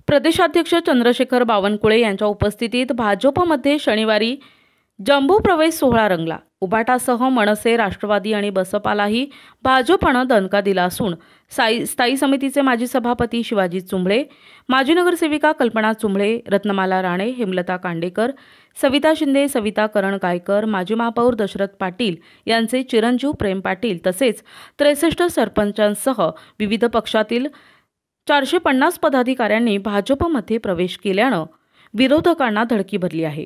प्रदेशाध्यक्ष चंद्रशेखर बावनकुळे यांच्या उपस्थितीत भाजपमध्ये शनिवारी जम्बो प्रवेश सोहळा रंगला। उबाटासह मनसे, राष्ट्रवादी आणि बसपालाही भाजपनं दणका दिला असून स्थायी समितीचे माजी सभापती शिवाजी चुंबळे, माजी नगरसेविका कल्पना चुंबळे, रत्नमाला राणे, हेमलता कांडेकर, सविता शिंदे, सविता करण-गायकर, माजी महापौर दशरथ पाटील यांचे चिरंजीव प्रेम पाटील तसेच 63 सरपंचांसह विविध पक्षातील 450 पदाधिकाऱ्यांनी भाजपमध्ये प्रवेश केल्यानं विरोधकांना धडकी भरली आहे।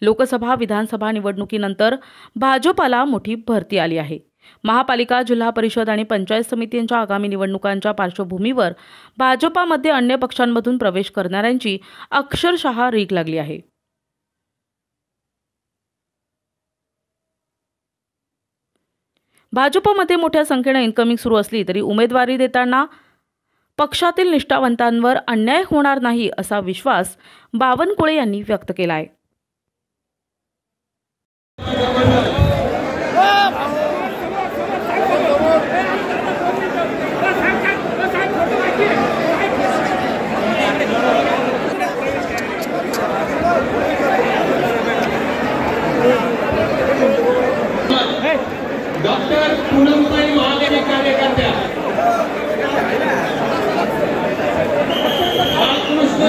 लोकसभा विधानसभा निवडणुकीनंतर भाजपला मोठी भरती आली आहे। महापालिका, जिल्हा परिषद आणि पंचायत समितींच्या आगामी निवडणुकांच्या पार्श्वभूमीवर भाजपमध्ये अन्य पक्षांमधून प्रवेश करणाऱ्यांची अक्षरशः रीघ लागली आहे। भाजपमध्ये मोठ्या संख्येने इन्कमिंग सुरू असली तरी उमेदवारी देताना पक्षातील निष्ठावंतांवर अन्याय होणार नाही असा विश्वास बावनकुळे यांनी व्यक्त केला आहे। डॉक्टर पूनमताई महादेवी कार्यकर्त्या बाळकृष्ण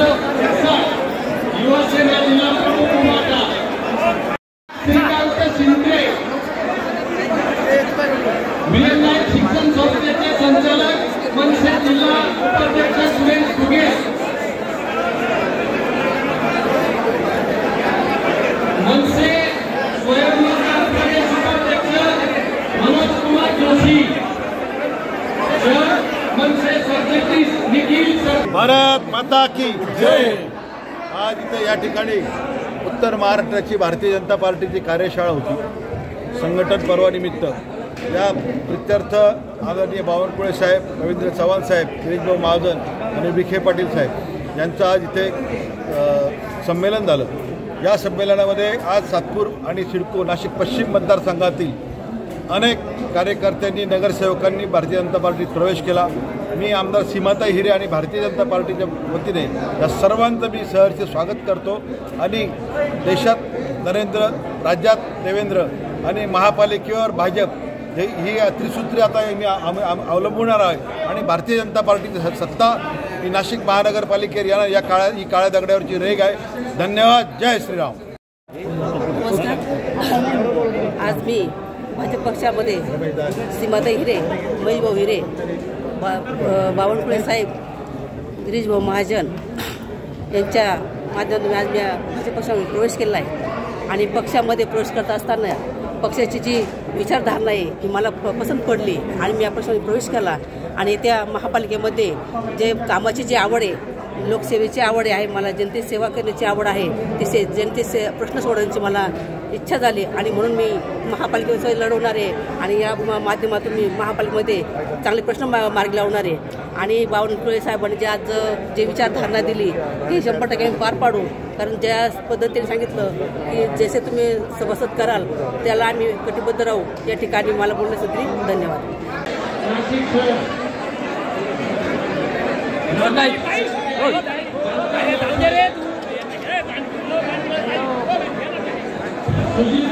युवा सेना जिल्हा प्रमुख उमाटा श्रीकांत शिंदे मिलनलाईफ शिक्षण संस्थेचे संचालक मनसे जिल्हा उपाध्यक्ष सुरेश फुगे मनसे स्वयंरोजगार प्रदेश उपाध्यक्ष मनोज कुमार जोशी मनसे सरचिटणीस निखिल सर। भारत माता की जय। आज इथे या ठिकाणी उत्तर महाराष्ट्राची भारतीय जनता पार्टीची कार्यशाळा होती। संघटन पर्वानिमित्त या प्रित्यर्थ आदरणीय बावनकुळे साहेब, रवींद्र चव्हाण साहेब, गिरीशभाऊ महाजन आणि विखे पाटील साहेब यांचं आज इथे संमेलन झालं। या संमेलनामध्ये आज सातपूर आणि सिडको नाशिक पश्चिम मतदारसंघातील अनेक कार्यकर्त्यांनी, नगरसेवकांनी भारतीय जनता पार्टीत प्रवेश केला। मी आमदार सीमाताई हिरे आणि भारतीय जनता पार्टीच्या वतीने या सर्वांचं मी सहर्ष स्वागत करतो आणि देशात नरेंद्र, राज्यात देवेंद्र आणि महापालिकेवर भाजप ही त्रिसूत्री आता मी अवलंबणार आहे आणि भारतीय जनता पार्टीची सत्ता ही नाशिक महानगरपालिकेवर ही काळ्या दगडावरची रेघ आहे। धन्यवाद। जय श्रीराम। आज मी भाजप पक्षामध्ये सीमाताई हिरे, महेशभाऊ हिरे, बावनकुळे साहेब, गिरीशभाऊ महाजन यांच्या माध्यमातून आज मी भाजप पक्षामध्ये प्रवेश केला आहे आणि पक्षामध्ये प्रवेश करत असताना पक्षाची जी विचारधारणा आहे ही मला पसंत पडली आणि मी या पक्षामध्ये प्रवेश केला आणि त्या महापालिकेमध्ये जे कामाची जी आवड आहे, लोकसेवेची आवड आहे, मला जनतेची सेवा करण्याची आवड आहे, ते जनतेचे प्रश्न सोडवण्याची मला इच्छा झाली आणि म्हणून मी महापालिकेवर लढवणार आहे आणि या माध्यमातून मी महापालिकेमध्ये चांगले प्रश्न मार्गी लावणार आहे आणि बावनकुळे साहेबांनी जे विचारधारणा दिली ती 100% आम्ही पार पाडू। कारण ज्या पद्धतीने सांगितलं की जसे तुम्ही सभासद कराल त्याला आम्ही कटिबद्ध राहू। या ठिकाणी मला बोलण्यासाठी धन्यवाद। सुजीत